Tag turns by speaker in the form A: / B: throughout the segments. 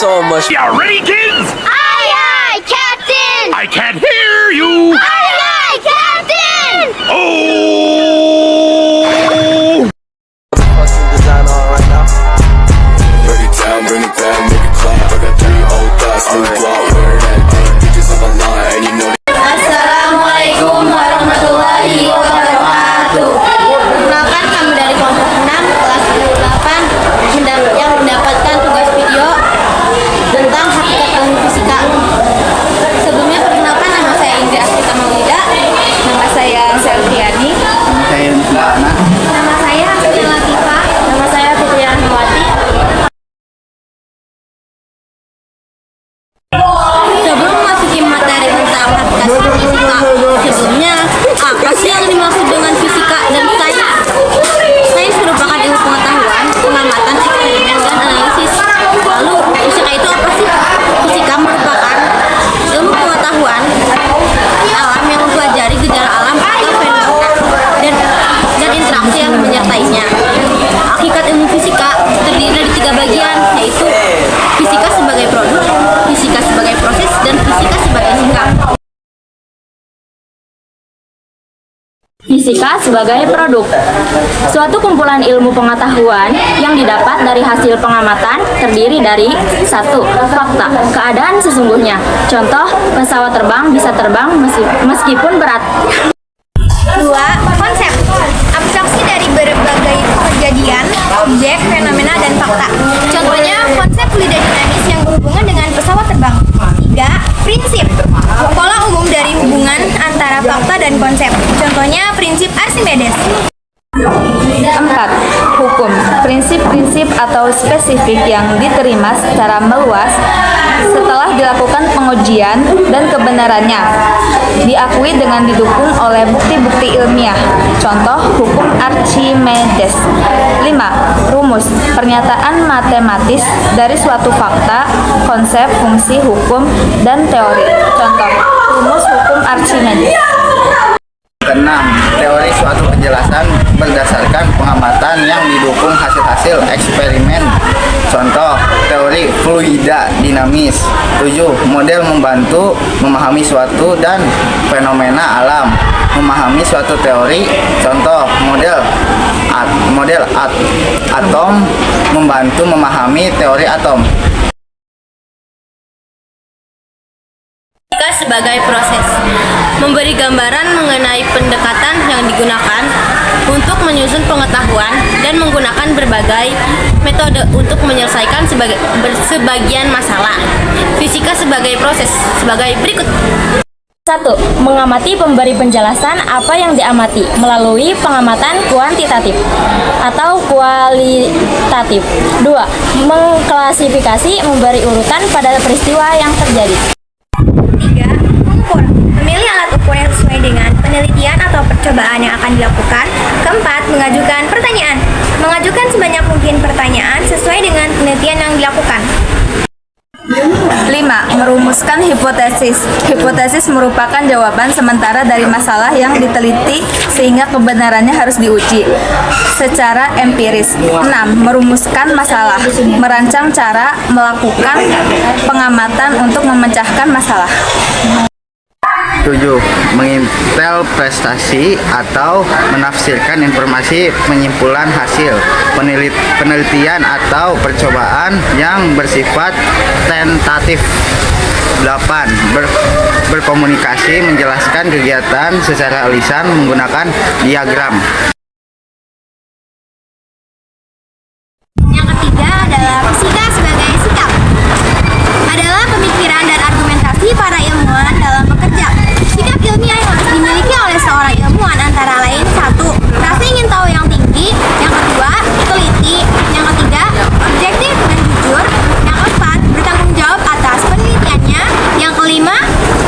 A: so much.
B: You ready, kids?
C: Aye, aye, Captain!
B: I can't hear you.
C: Aye, aye, Captain!
B: Oh!
A: Custom design on right now.
D: Break it down, bring it back, make it clap. I got 3 old thoughts, new block, wear that thing. Bitches on my line, and you know
C: Assalamualaikum warahmatullahi wabarakatuh. Perkenalkan, kami dari kelompok 6 kelas 8 yang mendapatkan tugas video tentang hakikat ilmu fisika. Sebelumnya perkenalkan, nama saya Indri Asrita Maulida, nama saya Selviani, nama saya Hasri Latifa, nama saya Fitri Rahmawati. Sebelum memasuki materi tentang hakikat fisika, sebelumnya apa sih yang dimaksud dengan fisika dan sains? Sains merupakan ilmu pengetahuan, pengamatan, eksperimen, dan analisis. Lalu, fisika itu apa sih? Fisika merupakan ilmu pengetahuan alam yang mempelajari gejala alam atau fenomena dan interaksi yang menyertainya. Hakikat ilmu fisika terdiri dari 3 bagian, yaitu fisika sebagai produk, fisika sebagai proses, dan fisika sebagai sikap.
E: Fisika sebagai produk, suatu kumpulan ilmu pengetahuan yang didapat dari hasil pengamatan terdiri dari 1. Fakta, keadaan sesungguhnya. Contoh, pesawat terbang bisa terbang meskipun berat.
C: 2. Konsep, abstraksi dari berbagai kejadian, objek, fenomena, dan fakta. Contohnya, konsep fluida dinamis yang berhubungan dengan pesawat terbang. 3. Prinsip, pola umum dari hubungan antara fakta dan konsep. Contohnya, prinsip Archimedes.
E: 4. Hukum, prinsip-prinsip atau spesifik yang diterima secara meluas setelah dilakukan pengujian dan kebenarannya diakui dengan didukung oleh bukti-bukti ilmiah. Contoh, hukum Archimedes. 5. Rumus, pernyataan matematis dari suatu fakta, konsep, fungsi, hukum, dan teori. Contoh, rumus hukum Archimedes.
F: 6. Teori suatu penjelasan berdasarkan pengamatan yang didukung hasil-hasil eksperimen. Contoh, teori fluida dinamis. 7. Model membantu memahami suatu dan fenomena alam. Memahami suatu teori. Contoh, model atom membantu memahami teori atom.
C: Fisika sebagai proses, memberi gambaran mengenai pendekatan yang digunakan untuk menyusun pengetahuan dan menggunakan berbagai metode untuk menyelesaikan sebagian masalah. Fisika sebagai proses sebagai berikut.
E: 1. Mengamati pemberi penjelasan apa yang diamati melalui pengamatan kuantitatif atau kualitatif. 2. Mengklasifikasi, memberi urutan pada peristiwa yang terjadi.
C: 3. Mengukur, memilih alat ukur yang sesuai dengan penelitian atau percobaan yang akan dilakukan. 4. Mengajukan pertanyaan, mengajukan sebanyak mungkin pertanyaan sesuai dengan penelitian yang dilakukan.
E: 5. Merumuskan hipotesis. Hipotesis merupakan jawaban sementara dari masalah yang diteliti sehingga kebenarannya harus diuji secara empiris. 6. Merumuskan masalah. Merancang cara melakukan pengamatan untuk memecahkan masalah.
F: 7. Menginterpretasi atau menafsirkan informasi penyimpulan hasil penelitian atau percobaan yang bersifat tentatif. 8. Berkomunikasi, menjelaskan kegiatan secara lisan menggunakan diagram.
C: Yang ketiga adalah fisika sebagai sikap. Adalah pemikiran dan argumentasi para ilmuwan dalam bekerja. Sikap ilmiah yang harus dimiliki oleh seorang ilmuwan antara lain: 1. Rasa ingin tahu yang tinggi. Yang kedua, teliti. Yang ketiga, objektif dan jujur. Yang keempat, bertanggung jawab atas penelitiannya. Yang kelima,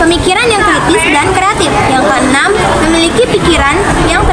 C: pemikiran yang kritis dan kreatif. Yang keenam, memiliki pikiran yang